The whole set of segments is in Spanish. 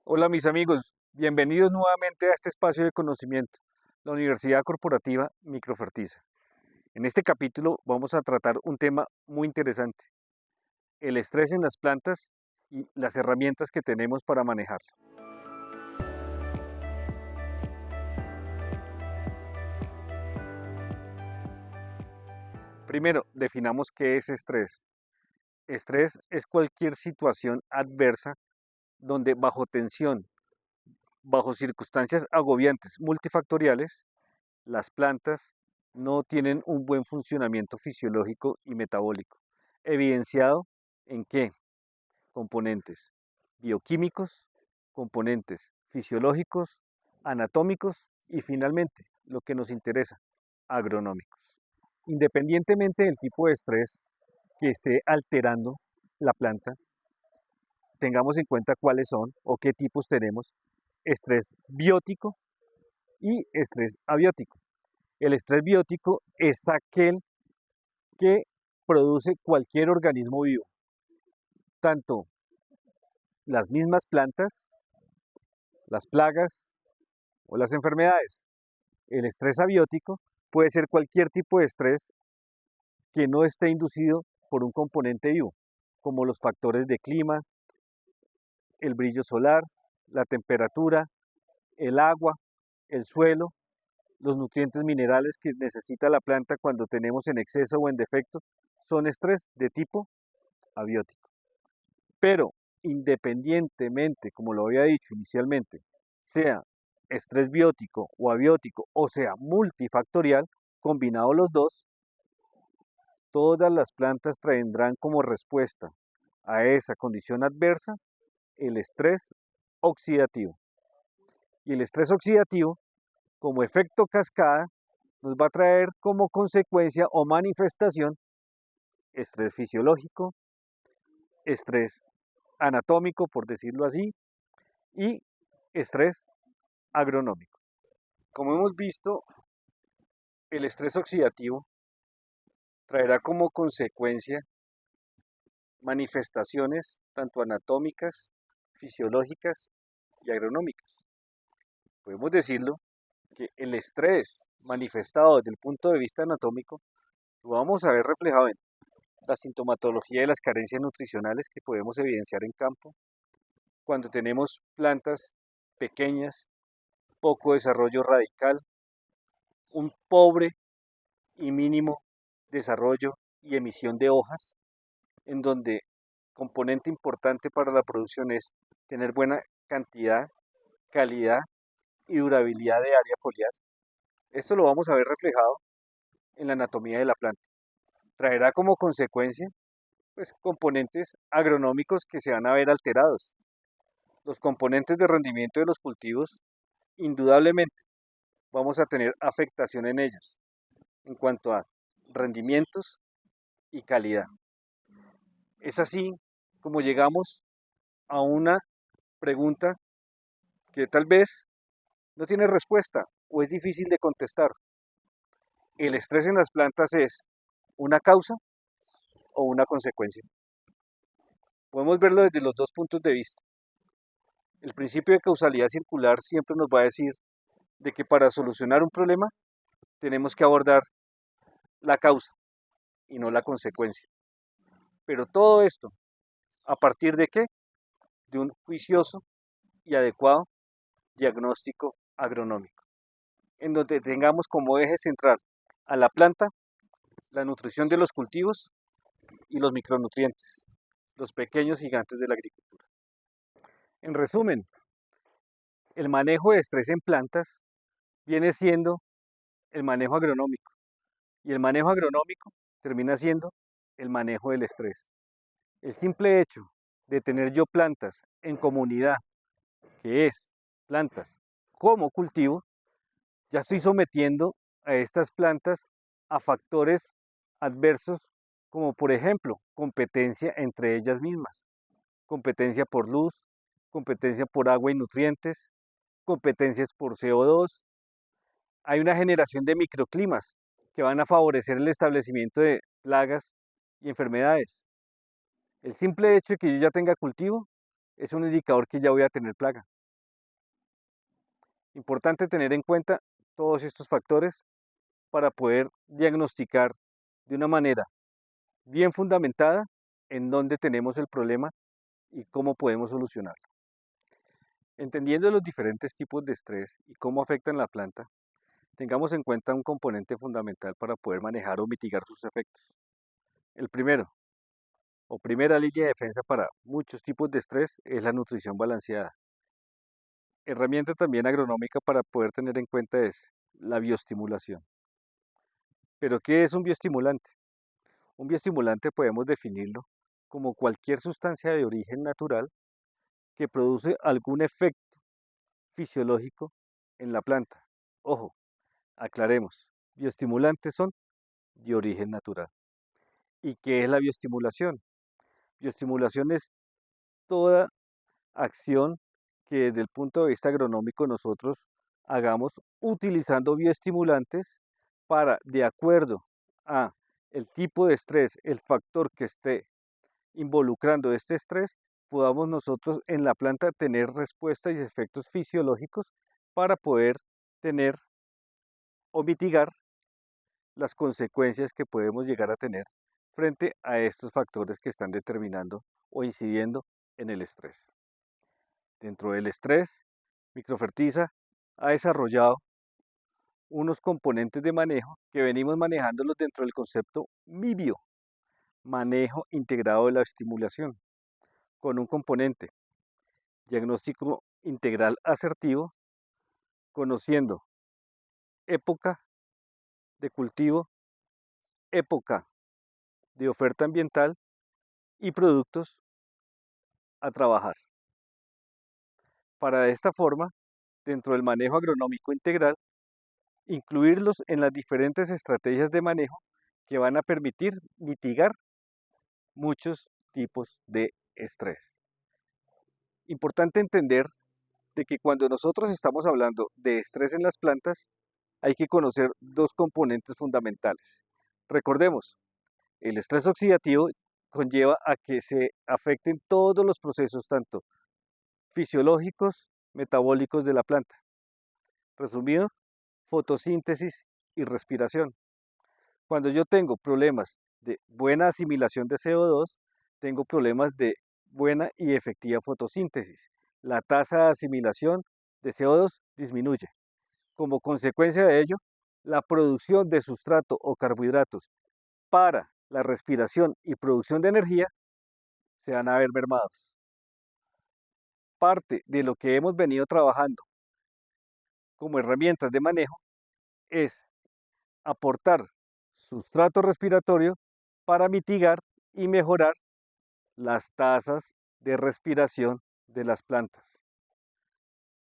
Hola mis amigos, bienvenidos nuevamente a este espacio de conocimiento, la Universidad Corporativa Microfertiza. En este capítulo vamos a tratar un tema muy interesante, el estrés en las plantas y las herramientas que tenemos para manejarlo. Primero, definamos qué es estrés. Estrés es cualquier situación adversa donde bajo tensión, bajo circunstancias agobiantes multifactoriales, las plantas no tienen un buen funcionamiento fisiológico y metabólico, evidenciado en qué componentes bioquímicos, componentes fisiológicos, anatómicos y finalmente, lo que nos interesa, agronómicos. Independientemente del tipo de estrés que esté alterando la planta, tengamos en cuenta cuáles son o qué tipos tenemos: estrés biótico y estrés abiótico. El estrés biótico es aquel que produce cualquier organismo vivo, tanto las mismas plantas, las plagas o las enfermedades. El estrés abiótico puede ser cualquier tipo de estrés que no esté inducido por un componente vivo, como los factores de clima, el brillo solar, la temperatura, el agua, el suelo, los nutrientes minerales que necesita la planta cuando tenemos en exceso o en defecto, son estrés de tipo abiótico. Pero independientemente, como lo había dicho inicialmente, sea estrés biótico o abiótico o sea multifactorial, combinados los dos, todas las plantas tendrán como respuesta a esa condición adversa el estrés oxidativo. Y el estrés oxidativo, como efecto cascada, nos va a traer como consecuencia o manifestación estrés fisiológico, estrés anatómico, por decirlo así, y estrés agronómico. Como hemos visto, el estrés oxidativo traerá como consecuencia manifestaciones tanto anatómicas, fisiológicas y agronómicas. Podemos decirlo que el estrés manifestado desde el punto de vista anatómico lo vamos a ver reflejado en la sintomatología de las carencias nutricionales que podemos evidenciar en campo, cuando tenemos plantas pequeñas, poco desarrollo radical, un pobre y mínimo desarrollo y emisión de hojas, en donde componente importante para la producción es tener buena cantidad, calidad y durabilidad de área foliar. Esto lo vamos a ver reflejado en la anatomía de la planta. Traerá como consecuencia pues, componentes agronómicos que se van a ver alterados. Los componentes de rendimiento de los cultivos, indudablemente, vamos a tener afectación en ellos en cuanto a rendimientos y calidad. Es así como llegamos a una pregunta que tal vez no tiene respuesta o es difícil de contestar. ¿El estrés en las plantas es una causa o una consecuencia? Podemos verlo desde los dos puntos de vista. El principio de causalidad circular siempre nos va a decir de que para solucionar un problema tenemos que abordar la causa y no la consecuencia. Pero todo esto, ¿a partir de qué? De un juicioso y adecuado diagnóstico agronómico, en donde tengamos como eje central a la planta, la nutrición de los cultivos y los micronutrientes, los pequeños gigantes de la agricultura. En resumen, el manejo de estrés en plantas viene siendo el manejo agronómico y el manejo agronómico termina siendo el manejo del estrés. El simple hecho de tener yo plantas en comunidad, que es plantas como cultivo, ya estoy sometiendo a estas plantas a factores adversos como por ejemplo competencia entre ellas mismas, competencia por luz, competencia por agua y nutrientes, competencias por CO2. Hay una generación de microclimas que van a favorecer el establecimiento de plagas y enfermedades. El simple hecho de que yo ya tenga cultivo es un indicador que ya voy a tener plaga. Importante tener en cuenta todos estos factores para poder diagnosticar de una manera bien fundamentada en dónde tenemos el problema y cómo podemos solucionarlo. Entendiendo los diferentes tipos de estrés y cómo afectan la planta, tengamos en cuenta un componente fundamental para poder manejar o mitigar sus efectos. El primero, o primera línea de defensa para muchos tipos de estrés, es la nutrición balanceada. Herramienta también agronómica para poder tener en cuenta es la bioestimulación. ¿Pero qué es un bioestimulante? Un bioestimulante podemos definirlo como cualquier sustancia de origen natural que produce algún efecto fisiológico en la planta. Ojo, aclaremos, bioestimulantes son de origen natural. ¿Y qué es la bioestimulación? Bioestimulación es toda acción que desde el punto de vista agronómico nosotros hagamos utilizando bioestimulantes para, de acuerdo a el tipo de estrés, el factor que esté involucrando este estrés, podamos nosotros en la planta tener respuestas y efectos fisiológicos para poder tener o mitigar las consecuencias que podemos llegar a tener frente a estos factores que están determinando o incidiendo en el estrés. Dentro del estrés, Microfertiza ha desarrollado unos componentes de manejo que venimos manejándolos dentro del concepto MIBIO, manejo integrado de la estimulación, con un componente diagnóstico integral asertivo, conociendo época de cultivo, época de oferta ambiental y productos a trabajar. Para de esta forma, dentro del manejo agronómico integral, incluirlos en las diferentes estrategias de manejo que van a permitir mitigar muchos tipos de estrés. Importante entender de que cuando nosotros estamos hablando de estrés en las plantas, hay que conocer dos componentes fundamentales. Recordemos, el estrés oxidativo conlleva a que se afecten todos los procesos, tanto fisiológicos, metabólicos de la planta. Resumido, fotosíntesis y respiración. Cuando yo tengo problemas de buena asimilación de CO2, tengo problemas de buena y efectiva fotosíntesis. La tasa de asimilación de CO2 disminuye. Como consecuencia de ello, la producción de sustrato o carbohidratos para la respiración y producción de energía se van a ver mermados. Parte de lo que hemos venido trabajando como herramientas de manejo es aportar sustrato respiratorio para mitigar y mejorar las tasas de respiración de las plantas.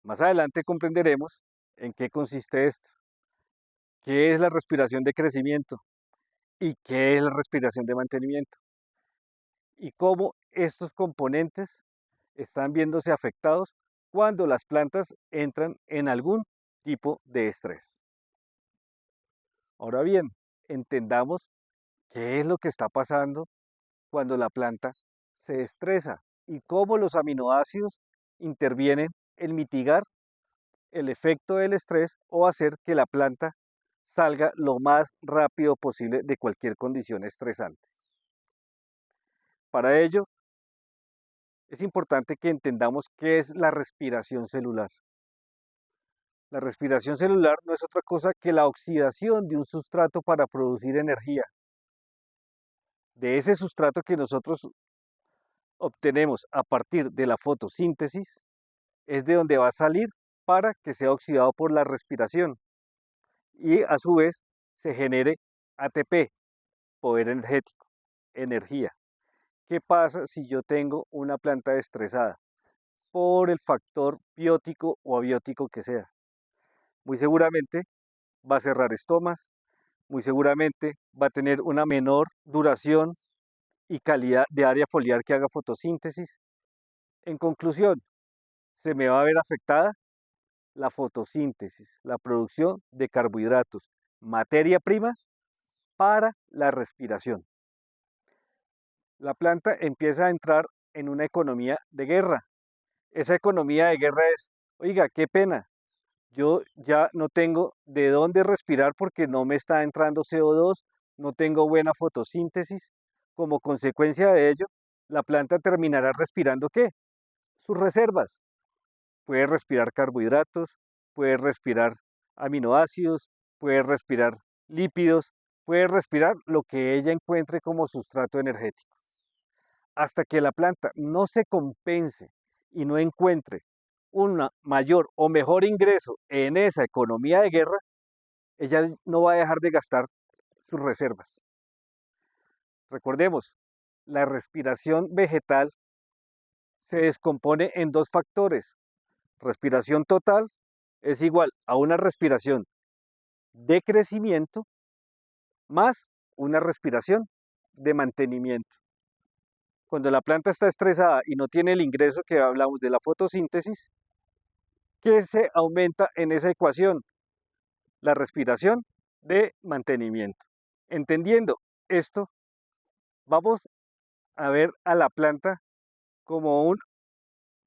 Más adelante comprenderemos en qué consiste esto, qué es la respiración de crecimiento y qué es la respiración de mantenimiento, y cómo estos componentes están viéndose afectados cuando las plantas entran en algún tipo de estrés. Ahora bien, entendamos qué es lo que está pasando cuando la planta se estresa y cómo los aminoácidos intervienen en mitigar el efecto del estrés o hacer que la planta salga lo más rápido posible de cualquier condición estresante. Para ello, es importante que entendamos qué es la respiración celular. La respiración celular no es otra cosa que la oxidación de un sustrato para producir energía. De ese sustrato que nosotros obtenemos a partir de la fotosíntesis, es de donde va a salir para que sea oxidado por la respiración y a su vez se genere ATP, poder energético, energía. ¿Qué pasa si yo tengo una planta estresada por el factor biótico o abiótico que sea? Muy seguramente va a cerrar estomas, muy seguramente va a tener una menor duración y calidad de área foliar que haga fotosíntesis. En conclusión, se me va a ver afectada la fotosíntesis, la producción de carbohidratos, materia prima para la respiración. La planta empieza a entrar en una economía de guerra. Esa economía de guerra es, oiga, qué pena, yo ya no tengo de dónde respirar porque no me está entrando CO2, no tengo buena fotosíntesis. Como consecuencia de ello, la planta terminará respirando ¿qué? Sus reservas. Puede respirar carbohidratos, puede respirar aminoácidos, puede respirar lípidos, puede respirar lo que ella encuentre como sustrato energético. Hasta que la planta no se compense y no encuentre un mayor o mejor ingreso en esa economía de guerra, ella no va a dejar de gastar sus reservas. Recordemos, la respiración vegetal se descompone en dos factores. Respiración total es igual a una respiración de crecimiento más una respiración de mantenimiento. Cuando la planta está estresada y no tiene el ingreso que hablamos de la fotosíntesis, ¿qué se aumenta en esa ecuación? La respiración de mantenimiento. Entendiendo esto, vamos a ver a la planta como un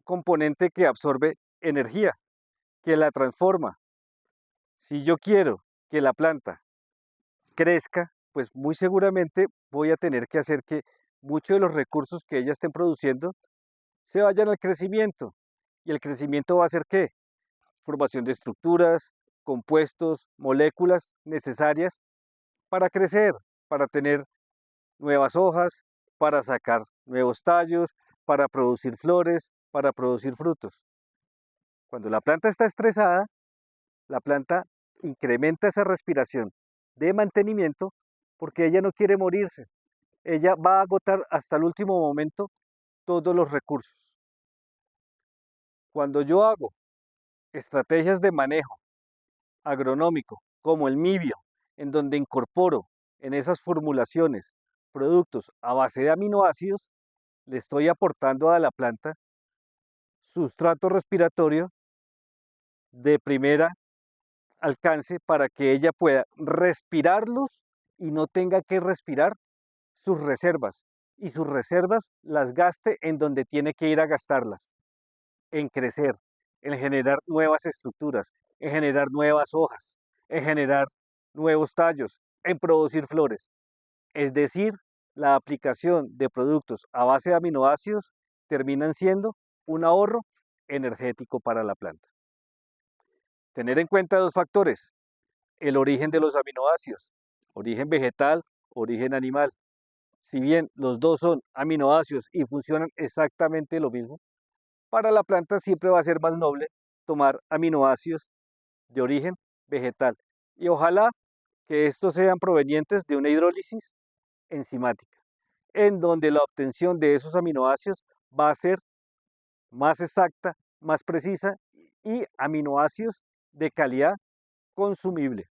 componente que absorbe energía, que la transforma. Si yo quiero que la planta crezca, pues muy seguramente voy a tener que hacer que muchos de los recursos que ella estén produciendo se vayan al crecimiento. ¿Y el crecimiento va a ser qué? Formación de estructuras, compuestos, moléculas necesarias para crecer, para tener nuevas hojas, para sacar nuevos tallos, para producir flores, para producir frutos. Cuando la planta está estresada, la planta incrementa esa respiración de mantenimiento porque ella no quiere morirse. Ella va a agotar hasta el último momento todos los recursos. Cuando yo hago estrategias de manejo agronómico como el MIBIO, en donde incorporo en esas formulaciones productos a base de aminoácidos, le estoy aportando a la planta sustrato respiratorio de primera alcance para que ella pueda respirarlos y no tenga que respirar sus reservas. Y sus reservas las gaste en donde tiene que ir a gastarlas, en crecer, en generar nuevas estructuras, en generar nuevas hojas, en generar nuevos tallos, en producir flores. Es decir, la aplicación de productos a base de aminoácidos terminan siendo un ahorro energético para la planta. Tener en cuenta dos factores: el origen de los aminoácidos, origen vegetal, origen animal. Si bien los dos son aminoácidos y funcionan exactamente lo mismo, para la planta siempre va a ser más noble tomar aminoácidos de origen vegetal. Y ojalá que estos sean provenientes de una hidrólisis enzimática, en donde la obtención de esos aminoácidos va a ser más exacta, más precisa y aminoácidos de calidad consumible.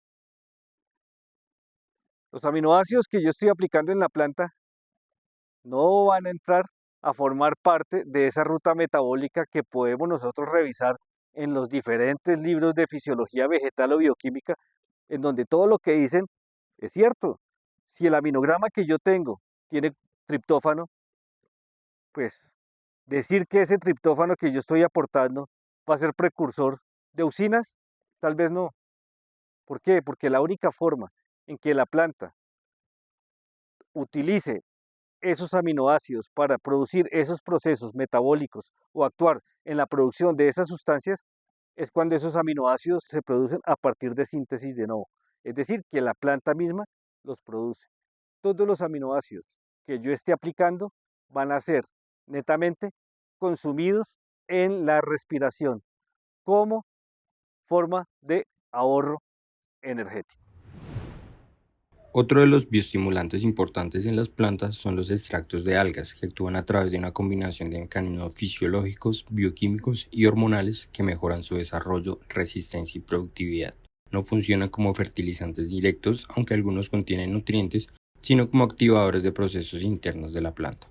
Los aminoácidos que yo estoy aplicando en la planta no van a entrar a formar parte de esa ruta metabólica que podemos nosotros revisar en los diferentes libros de fisiología vegetal o bioquímica, en donde todo lo que dicen es cierto. Si el aminograma que yo tengo tiene triptófano, pues decir que ese triptófano que yo estoy aportando va a ser precursor de auxinas, tal vez no. ¿Por qué? Porque la única forma en que la planta utilice esos aminoácidos para producir esos procesos metabólicos o actuar en la producción de esas sustancias es cuando esos aminoácidos se producen a partir de síntesis de nuevo. Es decir, que la planta misma los produce. Todos los aminoácidos que yo esté aplicando van a ser netamente consumidos en la respiración como forma de ahorro energético. Otro de los bioestimulantes importantes en las plantas son los extractos de algas, que actúan a través de una combinación de mecanismos fisiológicos, bioquímicos y hormonales que mejoran su desarrollo, resistencia y productividad. No funcionan como fertilizantes directos, aunque algunos contienen nutrientes, sino como activadores de procesos internos de la planta.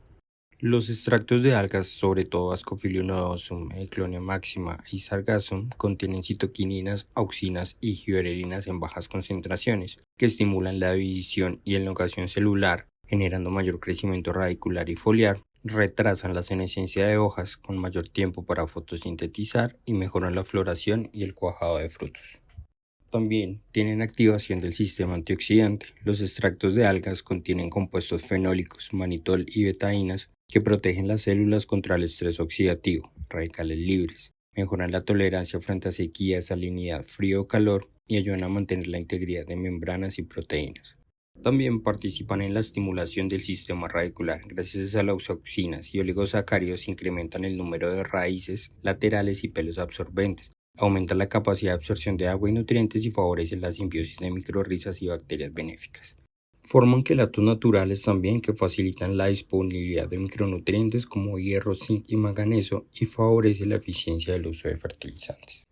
Los extractos de algas, sobre todo Ascophyllum nodosum, Eiclonia maxima y Sargassum, contienen citoquininas, auxinas y gibberelinas en bajas concentraciones, que estimulan la división y elongación celular, generando mayor crecimiento radicular y foliar, retrasan la senescencia de hojas con mayor tiempo para fotosintetizar y mejoran la floración y el cuajado de frutos. También tienen activación del sistema antioxidante. Los extractos de algas contienen compuestos fenólicos, manitol y betaínas que protegen las células contra el estrés oxidativo, radicales libres, mejoran la tolerancia frente a sequía, salinidad, frío o calor y ayudan a mantener la integridad de membranas y proteínas. También participan en la estimulación del sistema radicular. Gracias a las auxinas y oligosacáridos incrementan el número de raíces laterales y pelos absorbentes. Aumenta la capacidad de absorción de agua y nutrientes y favorece la simbiosis de microrrizas y bacterias benéficas. Forman quelatos naturales también que facilitan la disponibilidad de micronutrientes como hierro, zinc y manganeso y favorece la eficiencia del uso de fertilizantes.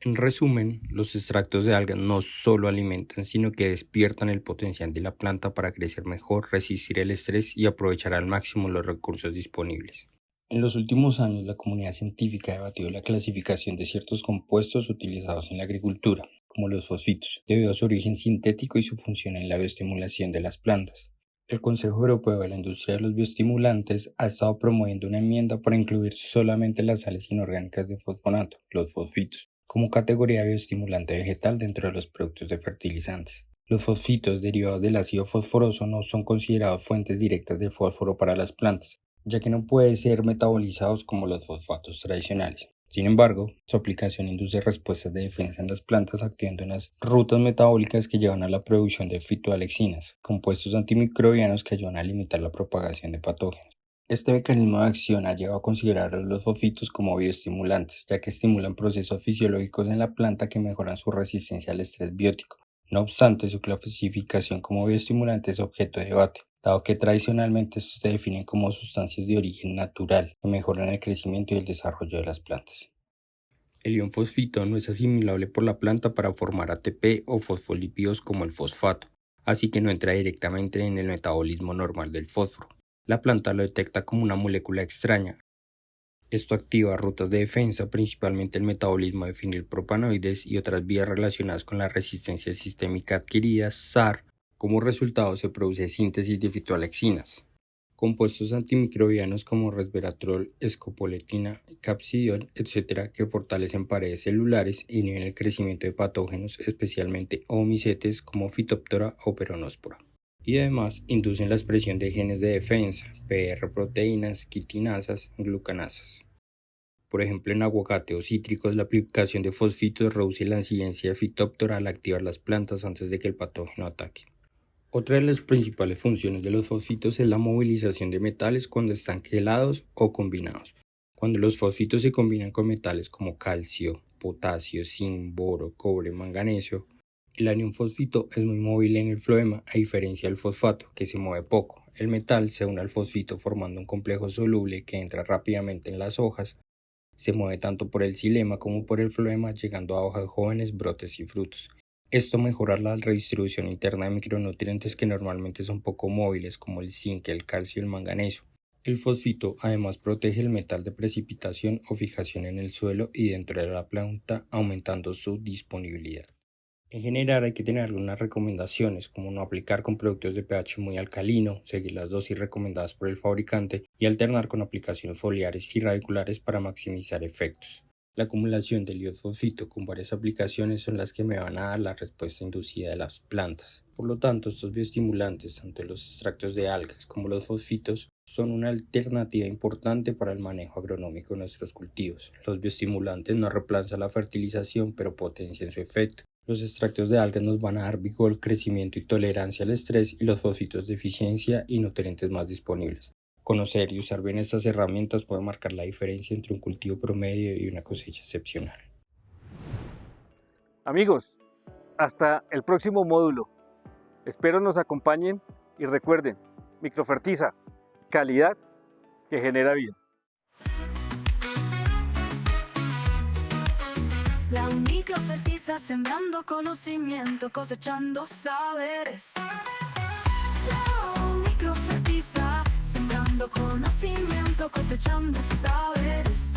En resumen, los extractos de algas no solo alimentan, sino que despiertan el potencial de la planta para crecer mejor, resistir el estrés y aprovechar al máximo los recursos disponibles. En los últimos años, la comunidad científica ha debatido la clasificación de ciertos compuestos utilizados en la agricultura, como los fosfitos, debido a su origen sintético y su función en la bioestimulación de las plantas. El Consejo Europeo de la Industria de los Bioestimulantes ha estado promoviendo una enmienda para incluir solamente las sales inorgánicas de fosfonato, los fosfitos, como categoría de bioestimulante vegetal dentro de los productos de fertilizantes. Los fosfitos derivados del ácido fosforoso no son considerados fuentes directas de fósforo para las plantas, ya que no pueden ser metabolizados como los fosfatos tradicionales. Sin embargo, su aplicación induce respuestas de defensa en las plantas activando unas rutas metabólicas que llevan a la producción de fitoalexinas, compuestos antimicrobianos que ayudan a limitar la propagación de patógenos. Este mecanismo de acción ha llevado a considerar a los fosfitos como bioestimulantes, ya que estimulan procesos fisiológicos en la planta que mejoran su resistencia al estrés biótico. No obstante, su clasificación como bioestimulante es objeto de debate, dado que tradicionalmente estos se definen como sustancias de origen natural que mejoran el crecimiento y el desarrollo de las plantas. El ion fosfito no es asimilable por la planta para formar ATP o fosfolípidos como el fosfato, así que no entra directamente en el metabolismo normal del fósforo. La planta lo detecta como una molécula extraña. Esto activa rutas de defensa, principalmente el metabolismo de fenilpropanoides y otras vías relacionadas con la resistencia sistémica adquirida, SAR. Como resultado se produce síntesis de fitoalexinas, compuestos antimicrobianos como resveratrol, escopoletina, capsidiol, etc., que fortalecen paredes celulares e inhiben el crecimiento de patógenos, especialmente oomycetes como Phytophthora o Peronospora. Y además inducen la expresión de genes de defensa, PR proteínas, quitinasas, glucanasas. Por ejemplo, en aguacate o cítricos, la aplicación de fosfitos reduce la incidencia de Phytophthora al activar las plantas antes de que el patógeno ataque. Otra de las principales funciones de los fosfitos es la movilización de metales cuando están quelados o combinados. Cuando los fosfitos se combinan con metales como calcio, potasio, zinc, boro, cobre, manganeso, el anión fosfito es muy móvil en el floema, a diferencia del fosfato, que se mueve poco. El metal se une al fosfito formando un complejo soluble que entra rápidamente en las hojas, se mueve tanto por el xilema como por el floema, llegando a hojas jóvenes, brotes y frutos. Esto mejora la redistribución interna de micronutrientes que normalmente son poco móviles, como el zinc, el calcio y el manganeso. El fosfito además protege el metal de precipitación o fijación en el suelo y dentro de la planta, aumentando su disponibilidad. En general hay que tener algunas recomendaciones, como no aplicar con productos de pH muy alcalino, seguir las dosis recomendadas por el fabricante y alternar con aplicaciones foliares y radiculares para maximizar efectos. La acumulación del iodfosfito con varias aplicaciones son las que me van a dar la respuesta inducida de las plantas. Por lo tanto, estos bioestimulantes, tanto los extractos de algas como los fosfitos, son una alternativa importante para el manejo agronómico de nuestros cultivos. Los bioestimulantes no reemplazan la fertilización, pero potencian su efecto. Los extractos de algas nos van a dar vigor, crecimiento y tolerancia al estrés, y los fosfitos de eficiencia y nutrientes más disponibles. Conocer y usar bien estas herramientas puede marcar la diferencia entre un cultivo promedio y una cosecha excepcional. Amigos, hasta el próximo módulo. Espero nos acompañen y recuerden, Microfertiza, calidad que genera vida. La Microfertiza, sembrando conocimiento, cosechando saberes. La Microfertiza, sembrando conocimiento, cosechando saberes.